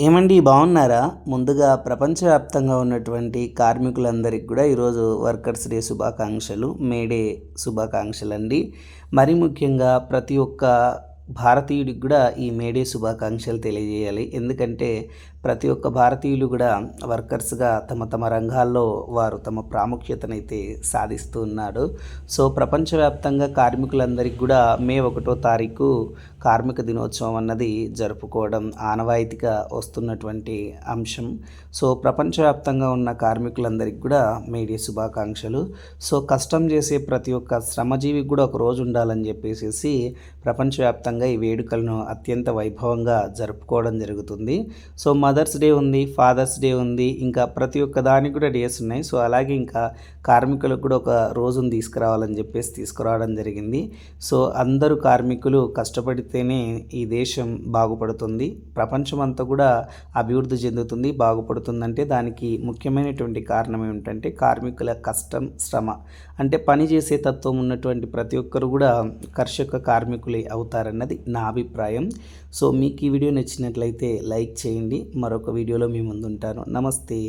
ఏమండి బాగున్నారా? ముందుగా ప్రపంచవ్యాప్తంగా ఉన్నటువంటి కార్మికులందరికి కూడా ఈరోజు వర్కర్స్ డే శుభాకాంక్షలు. మే డే శుభాకాంక్షలండి. మరి ముఖ్యంగా ప్రతి ఒక్క భారతీయుడికి కూడా ఈ మే డే శుభాకాంక్షలు తెలియజేయాలి. ఎందుకంటే ప్రతి ఒక్క భారతీయులు కూడా వర్కర్స్‌గా తమ తమ రంగాల్లో వారు తమ ప్రాముఖ్యతనైతే సాధిస్తూ ఉన్నాడు. సో, ప్రపంచవ్యాప్తంగా కార్మికులందరికి కూడా మే 1 తారీఖు కార్మిక దినోత్సవం అన్నది జరుపుకోవడం ఆనవాయితీగా వస్తున్నటువంటి అంశం. సో, ప్రపంచవ్యాప్తంగా ఉన్న కార్మికులందరికి కూడా మే డే శుభాకాంక్షలు. సో, కష్టం చేసే ప్రతి ఒక్క శ్రమజీవికి కూడా ఒక రోజు ఉండాలని చెప్పేసేసి ప్రపంచవ్యాప్తంగా ఈ వేడుకలను అత్యంత వైభవంగా జరుపుకోవడం జరుగుతుంది. సో, మదర్స్ డే ఉంది, ఫాదర్స్ డే ఉంది, ఇంకా ప్రతి ఒక్క దానికి కూడా డేస్ ఉన్నాయి. సో, అలాగే ఇంకా కార్మికులకు కూడా ఒక రోజును తీసుకురావాలని చెప్పేసి తీసుకురావడం జరిగింది. సో, అందరూ కార్మికులు కష్టపడితేనే ఈ దేశం బాగుపడుతుంది, ప్రపంచమంతా కూడా అభివృద్ధి చెందుతుంది, బాగుపడుతుందంటే దానికి ముఖ్యమైనటువంటి కారణం ఏమిటంటే కార్మికుల కష్టం, శ్రమ. అంటే పని చేసే తత్వం ఉన్నటువంటి ప్రతి ఒక్కరు కూడా కర్షక కార్మికులే అవుతారన్నది నా అభిప్రాయం. సో, మీకు ఈ వీడియో నచ్చినట్లయితే లైక్ చేయండి. మరొక వీడియోలో మీ ముందుంటాను. నమస్తే.